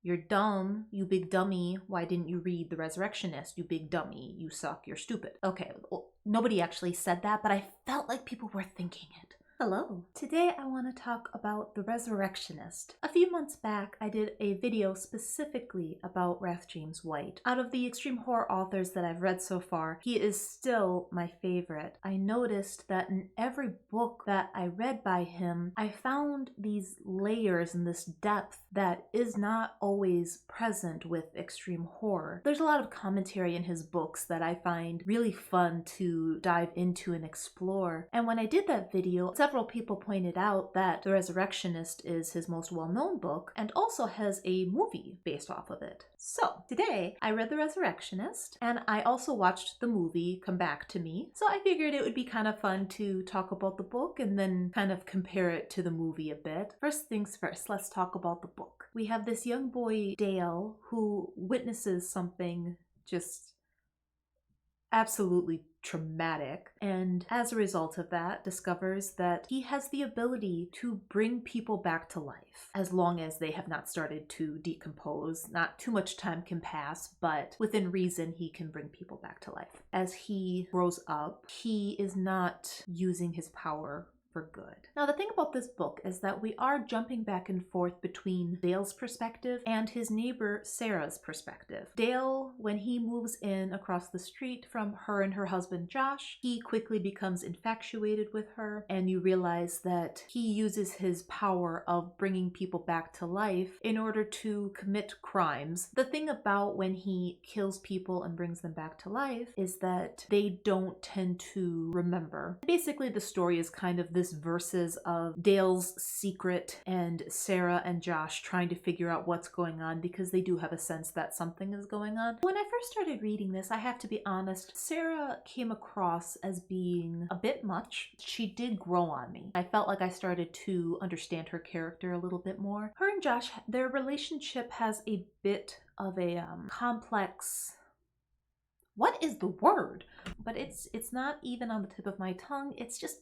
You're dumb, you big dummy. Why didn't you read The Resurrectionist? You big dummy. You suck. You're stupid. Okay, well, nobody actually said that, but I felt like people were thinking it. Hello. Today I want to talk about The Resurrectionist. A few months back, I did a video specifically about Wrath James White. Out of the extreme horror authors that I've read so far, he is still my favorite. I noticed that in every book that I read by him, I found these layers and this depth that is not always present with extreme horror. There's a lot of commentary in his books that I find really fun to dive into and explore. And when I did that video, several people pointed out that The Resurrectionist is his most well-known book and also has a movie based off of it. So today I read The Resurrectionist and I also watched the movie Come Back to Me. So I figured it would be kind of fun to talk about the book and then kind of compare it to the movie a bit. First things first, let's talk about the book. We have this young boy, Dale, who witnesses something just absolutely traumatic, and as a result of that discovers that he has the ability to bring people back to life as long as they have not started to decompose. Not too much time can pass, but within reason he can bring people back to life. As he grows up, he is not using his power for good. Now, the thing about this book is that we are jumping back and forth between Dale's perspective and his neighbor Sarah's perspective. Dale, when he moves in across the street from her and her husband Josh, he quickly becomes infatuated with her, and you realize that he uses his power of bringing people back to life in order to commit crimes. The thing about when he kills people and brings them back to life is that they don't tend to remember. Basically, the story is kind of this versus of Dale's secret and Sarah and Josh trying to figure out what's going on because they do have a sense that something is going on. When I first started reading this, I have to be honest, Sarah came across as being a bit much. She did grow on me. I felt like I started to understand her character a little bit more. Her and Josh, their relationship has a bit of a complex... What is the word? But it's not even on the tip of my tongue. It's just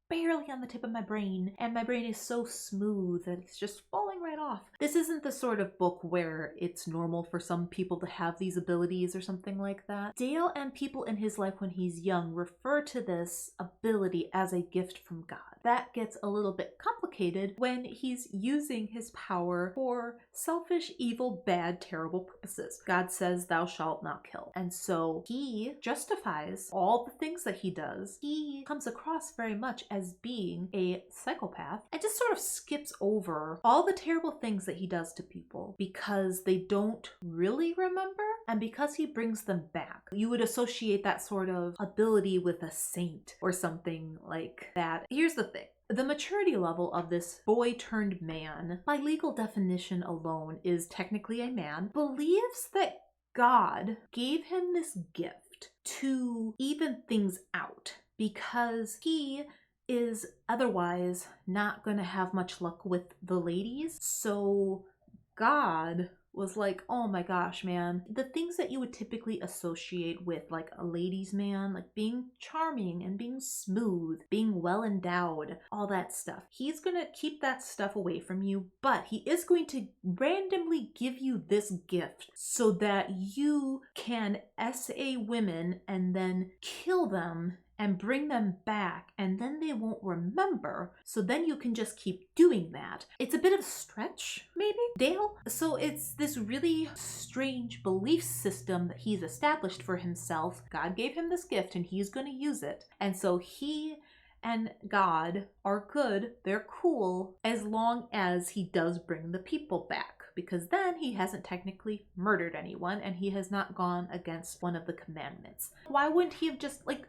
barely on the tip of my brain, and my brain is so smooth that it's just falling right off. This isn't the sort of book where it's normal for some people to have these abilities or something like that. Dale and people in his life when he's young refer to this ability as a gift from God. That gets a little bit complicated when he's using his power for selfish, evil, bad, terrible purposes. God says, "Thou shalt not kill." And so he justifies all the things that he does. He comes across very much as being a psychopath and just sort of skips over all the terrible things that he does to people because they don't really remember and because he brings them back. You would associate that sort of ability with a saint or something like that. Here's the thing. The maturity level of this boy turned man, by legal definition alone, is technically a man, believes that God gave him this gift to even things out because he is otherwise not going to have much luck with the ladies. So God was like, oh my gosh, man, the things that you would typically associate with like a ladies' man, like being charming and being smooth, being well endowed, all that stuff. He's gonna keep that stuff away from you, but he is going to randomly give you this gift so that you can SA women and then kill them and bring them back, and then they won't remember, so then you can just keep doing that. It's a bit of a stretch, maybe, Dale? So it's this really strange belief system that he's established for himself. God gave him this gift and he's going to use it. And so he and God are good, they're cool, as long as he does bring the people back. Because then he hasn't technically murdered anyone and he has not gone against one of the commandments. Why wouldn't he have just, like...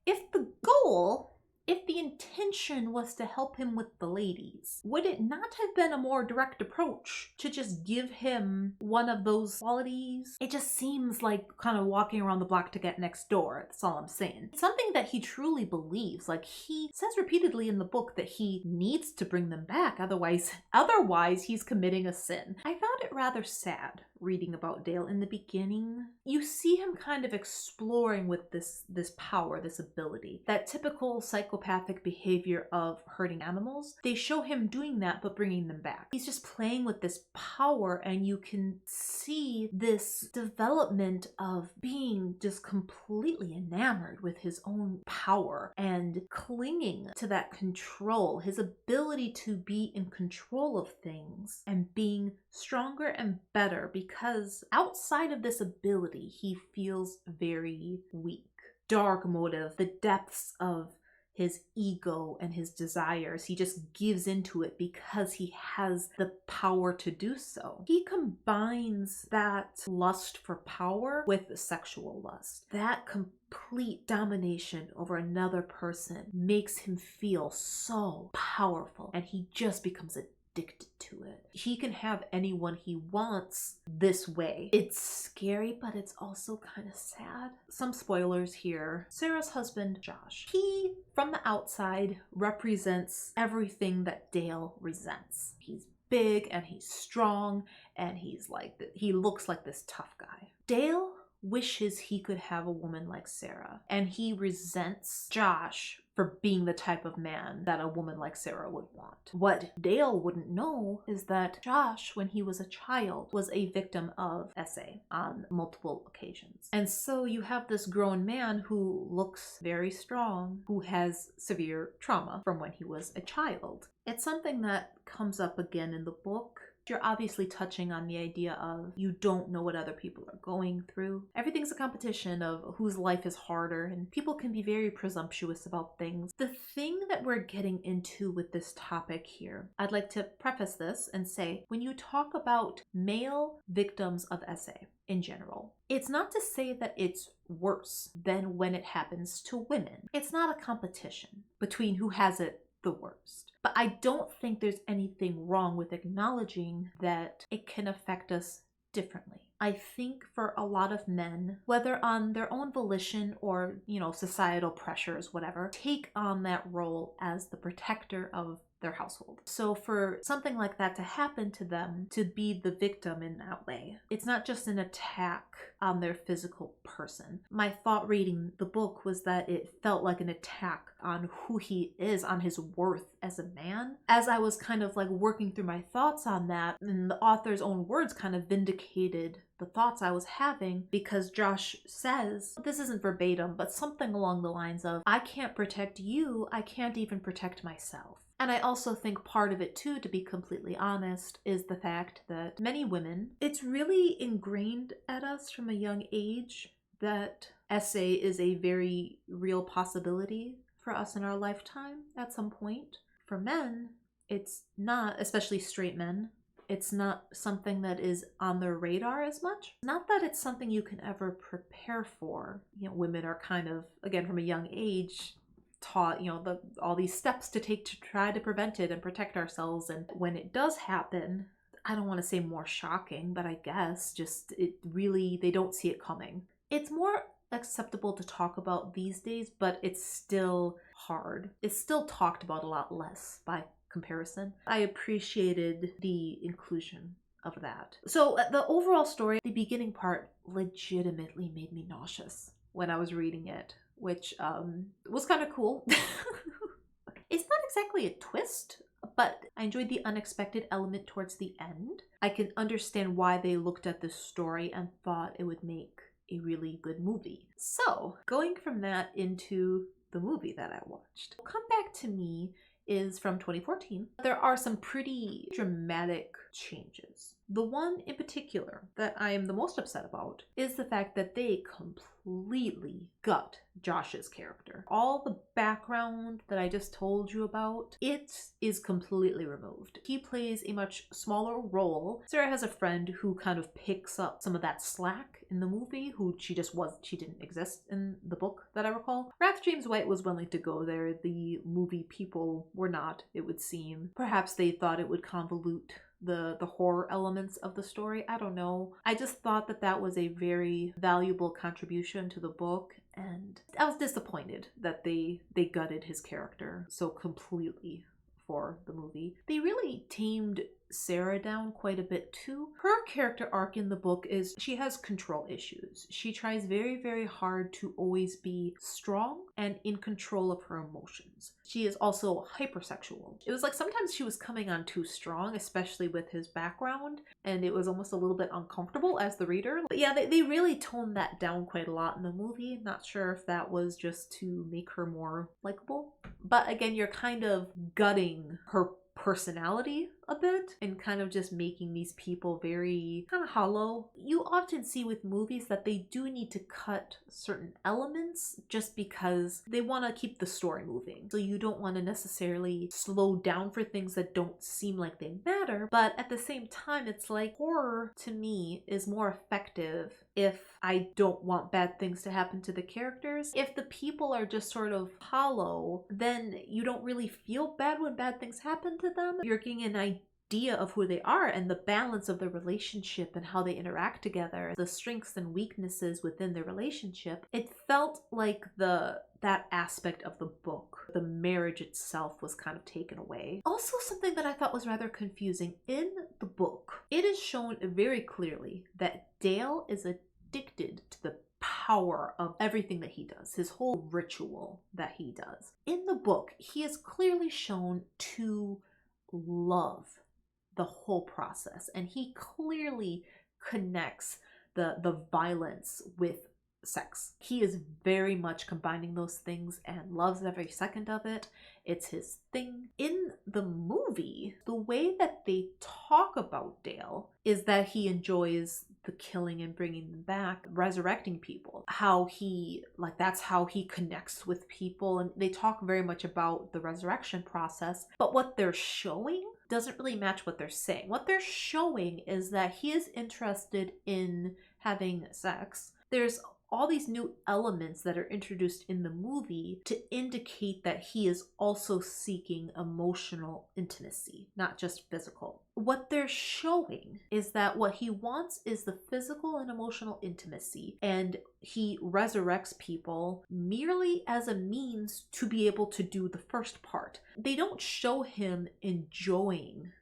If the goal, if the intention was to help him with the ladies, would it not have been a more direct approach to just give him one of those qualities? It just seems like kind of walking around the block to get next door. That's all I'm saying. It's something that he truly believes. Like, he says repeatedly in the book that he needs to bring them back. Otherwise he's committing a sin. I found it rather sad, reading about Dale in the beginning, you see him kind of exploring with this power, this ability. That typical psychopathic behavior of hurting animals, they show him doing that but bringing them back. He's just playing with this power, and you can see this development of being just completely enamored with his own power and clinging to that control, his ability to be in control of things and being stronger and better, because outside of this ability, he feels very weak. Dark motive, the depths of his ego and his desires, he just gives into it because he has the power to do so. He combines that lust for power with sexual lust. That complete domination over another person makes him feel so powerful, and he just becomes addicted to it. He can have anyone he wants this way. It's scary, but it's also kind of sad. Some spoilers here. Sarah's husband, Josh, he, from the outside, represents everything that Dale resents. He's big and he's strong and he looks like this tough guy. Dale wishes he could have a woman like Sarah, and he resents Josh for being the type of man that a woman like Sarah would want. What Dale wouldn't know is that Josh, when he was a child, was a victim of SA on multiple occasions. And so you have this grown man who looks very strong, who has severe trauma from when he was a child. It's something that comes up again in the book. You're obviously touching on the idea of you don't know what other people are going through. Everything's a competition of whose life is harder, and people can be very presumptuous about things. The thing that we're getting into with this topic here, I'd like to preface this and say, when you talk about male victims of SA in general, it's not to say that it's worse than when it happens to women. It's not a competition between who has it the worst. But I don't think there's anything wrong with acknowledging that it can affect us differently. I think for a lot of men, whether on their own volition or, societal pressures, whatever, take on that role as the protector of their household. So for something like that to happen to them, to be the victim in that way, it's not just an attack on their physical person. My thought reading the book was that it felt like an attack on who he is, on his worth as a man. As I was kind of working through my thoughts on that, and the author's own words kind of vindicated the thoughts I was having, because Josh says, this isn't verbatim, but something along the lines of, I can't protect you, I can't even protect myself. And I also think part of it too, to be completely honest, is the fact that many women, it's really ingrained at us from a young age that SA is a very real possibility for us in our lifetime at some point. For men, it's not, especially straight men, it's not something that is on their radar as much. Not that it's something you can ever prepare for. Women are kind of, again, from a young age, taught, all these steps to take to try to prevent it and protect ourselves. And when it does happen, I don't want to say more shocking, but I guess just they don't see it coming. It's more acceptable to talk about these days, but it's still hard. It's still talked about a lot less by comparison. I appreciated the inclusion of that. So the overall story, the beginning part legitimately made me nauseous when I was reading it, which was kind of cool. It's not exactly a twist, but I enjoyed the unexpected element towards the end. I can understand why they looked at this story and thought it would make a really good movie. So going from that into the movie that I watched, Come Back to Me is from 2014. There are some pretty dramatic changes. The one in particular that I am the most upset about is the fact that they completely gut Josh's character. All the background that I just told you about, it is completely removed. He plays a much smaller role. Sarah has a friend who kind of picks up some of that slack in the movie, who she didn't exist in the book that I recall. Wrath James White was willing to go there. The movie people were not, it would seem. Perhaps they thought it would convolute the horror elements of the story. I don't know. I just thought that was a very valuable contribution to the book, and I was disappointed that they gutted his character so completely for the movie. They really tamed Sarah down quite a bit too. Her character arc in the book is she has control issues. She tries very, very hard to always be strong and in control of her emotions. She is also hypersexual. It was like sometimes she was coming on too strong, especially with his background, and it was almost a little bit uncomfortable as the reader. But yeah, they really toned that down quite a lot in the movie. Not sure if that was just to make her more likable. But again, you're kind of gutting her personality a bit and kind of just making these people very kind of hollow. You often see with movies that they do need to cut certain elements just because they want to keep the story moving. So you don't want to necessarily slow down for things that don't seem like they matter, but at the same time, it's like horror to me is more effective if I don't want bad things to happen to the characters. If the people are just sort of hollow, then you don't really feel bad when bad things happen to them. You're getting an idea of who they are and the balance of the relationship and how they interact together, the strengths and weaknesses within the relationship. It felt like that aspect of the book, the marriage itself, was kind of taken away. Also, something that I thought was rather confusing in the book, it is shown very clearly that Dale is addicted to the power of everything that he does, his whole ritual that he does. In the book, he is clearly shown to love the whole process, and he clearly connects the violence with sex. He is very much combining those things and loves every second of it. It's his thing. In the movie, the way that they talk about Dale is that he enjoys the killing and bringing them back, resurrecting people. That's how he connects with people. And they talk very much about the resurrection process. But what they're showing doesn't really match what they're saying. What they're showing is that he is interested in having sex. There's all these new elements that are introduced in the movie to indicate that he is also seeking emotional intimacy, not just physical. What they're showing is that what he wants is the physical and emotional intimacy, and he resurrects people merely as a means to be able to do the first part. They don't show him enjoying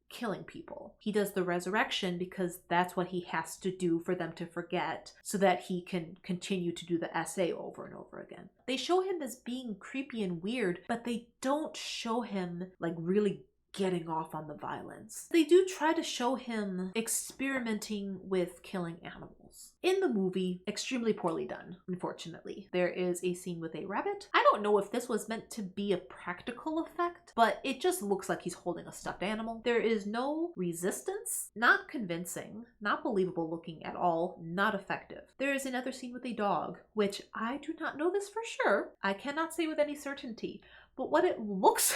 killing people. He does the resurrection because that's what he has to do for them to forget so that he can continue to do the essay over and over again. They show him as being creepy and weird, but they don't show him like really getting off on the violence. They do try to show him experimenting with killing animals. In the movie, extremely poorly done, unfortunately. There is a scene with a rabbit. I don't know if this was meant to be a practical effect, but it just looks like he's holding a stuffed animal. There is no resistance, not convincing, not believable looking at all, not effective. There is another scene with a dog, which I do not know this for sure. I cannot say with any certainty, but what it looks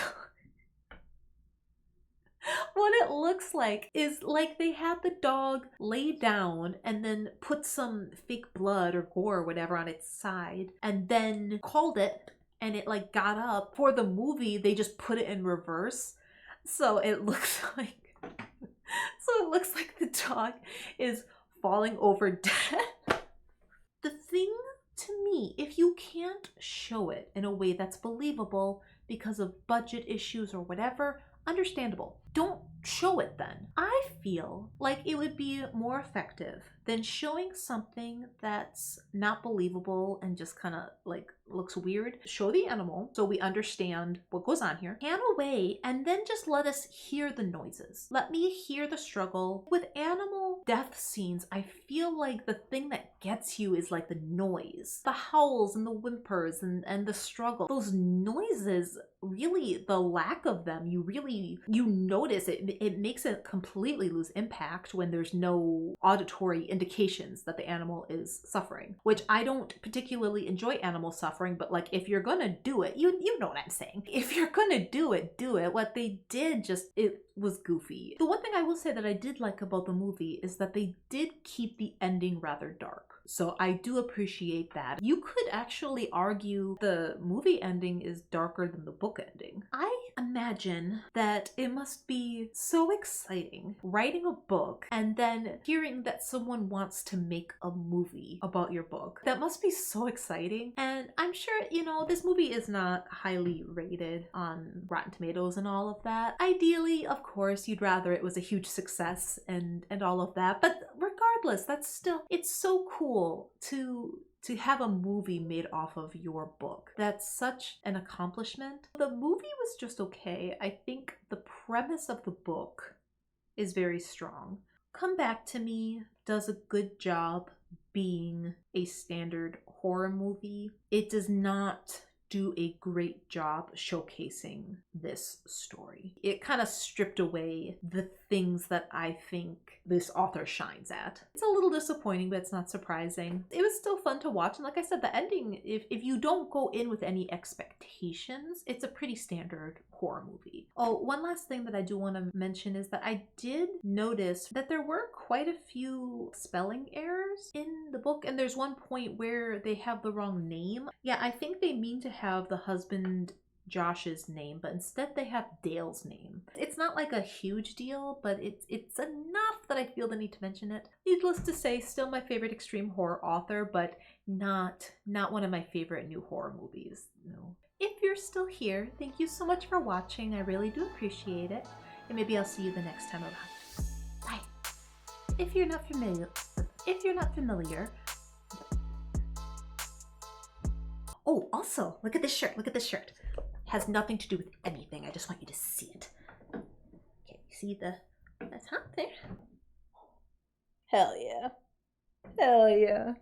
like is like they had the dog lay down and then put some fake blood or gore or whatever on its side and then called it, and it like got up. For the movie, they just put it in reverse. So it looks like the dog is falling over dead. The thing to me, if you can't show it in a way that's believable because of budget issues or whatever, understandable. Don't show it then. I feel like it would be more effective than showing something that's not believable and just kind of like looks weird. Show the animal so we understand what goes on here. Pan away and then just let us hear the noises. Let me hear the struggle. With animal death scenes, I feel like the thing that gets you is like the noise. The howls and the whimpers and the struggle. Those noises, really, the lack of them, you notice it. It makes it completely lose impact when there's no auditory indications that the animal is suffering, which I don't particularly enjoy animal suffering, but like if you're gonna do it, you know what I'm saying. If you're gonna do it, do it. What they did it was goofy. The one thing I will say that I did like about the movie is that they did keep the ending rather dark. So I do appreciate that. You could actually argue the movie ending is darker than the book ending. I imagine that it must be so exciting writing a book and then hearing that someone wants to make a movie about your book. That must be so exciting. And I'm sure, you know, this movie is not highly rated on Rotten Tomatoes and all of that. Ideally, of course, you'd rather it was a huge success and all of that. But regardless, that's still, it's so cool to have a movie made off of your book. That's such an accomplishment. The movie was just okay. I think the premise of the book is very strong. Come Back to Me does a good job being a standard horror movie. It does not do a great job showcasing this story. It kind of stripped away the things that I think this author shines at. It's a little disappointing, but it's not surprising. It was still fun to watch, and like I said, the ending, if you don't go in with any expectations, it's a pretty standard horror movie. Oh, one last thing that I do want to mention is that I did notice that there were quite a few spelling errors in the book, and there's one point where they have the wrong name. Yeah, I think they mean to have the husband Josh's name, but instead they have Dale's name. It's not like a huge deal, but it's enough that I feel the need to mention it. Needless to say, still my favorite extreme horror author, but not one of my favorite new horror movies. No. If you're still here, thank you so much for watching. I really do appreciate it. And maybe I'll see you the next time around. Bye. If you're not familiar. Oh, also, look at this shirt. Look at this shirt. Has nothing to do with anything. I just want you to see it. Okay, see the top there? Hell yeah. Hell yeah.